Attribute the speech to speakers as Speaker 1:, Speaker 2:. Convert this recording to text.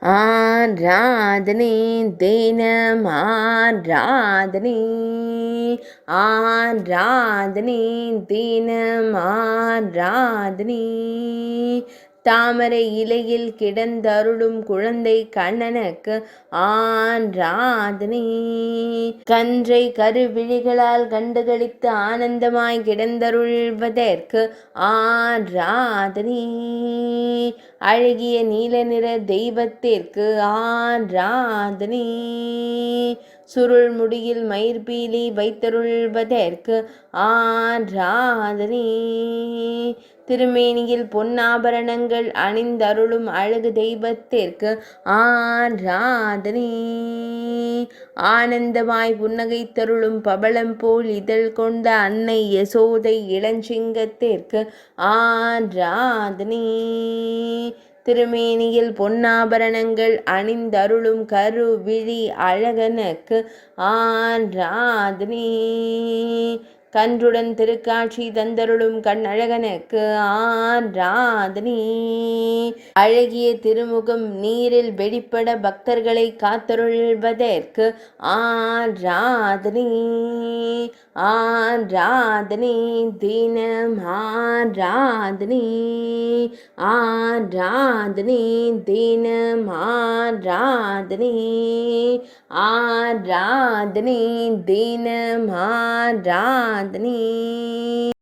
Speaker 1: ஆராதனை தினம் ஆராதனை ஆராதனை தினம் ஆராதனை தாமரை இலையில் கிடந்தருளும் குழந்தை கண்ணனுக்கு ஆராதனை கன்றை கருவிழிகளால் கண்டுகளித்து ஆனந்தமாய் கிடந்தருள்வதற்கு ஆராதனை அழகிய நீல நிற தெய்வத்திற்கு ஆராதனை சுருள் முடியில் மயிர்பீலி வைத்தருள்வதற்கு ஆராதனை திருமேனியில் பொன்னாபரணங்கள் அணிந்தருளும் அழகு தெய்வத்திற்கு ஆராதனை ஆனந்தமாய் புன்னகைத்தருளும் பவளம் போல் இதழ் கொண்ட அன்னை யசோதை இளஞ்சிங்கத்திற்கு ஆராதனை திருமேனியில் பொன்னாபரணங்கள் அணிந்தருளும் கருவிழி அழகனுக்கு ஆராதனை கன்றுடன் திருக்காட்சி தந்தருளும் கண்ணழகனுக்கு ஆராதனை அழகிய திருமுகம் நீரில் வெளிப்பட பக்தர்களை காத்தருள்வதற்கு ஆராதனை ஆராதனை தினம் ஆராதனை ஆராதனை தினம் ஆராதனை ஆராதனை தினம் ஆராதனை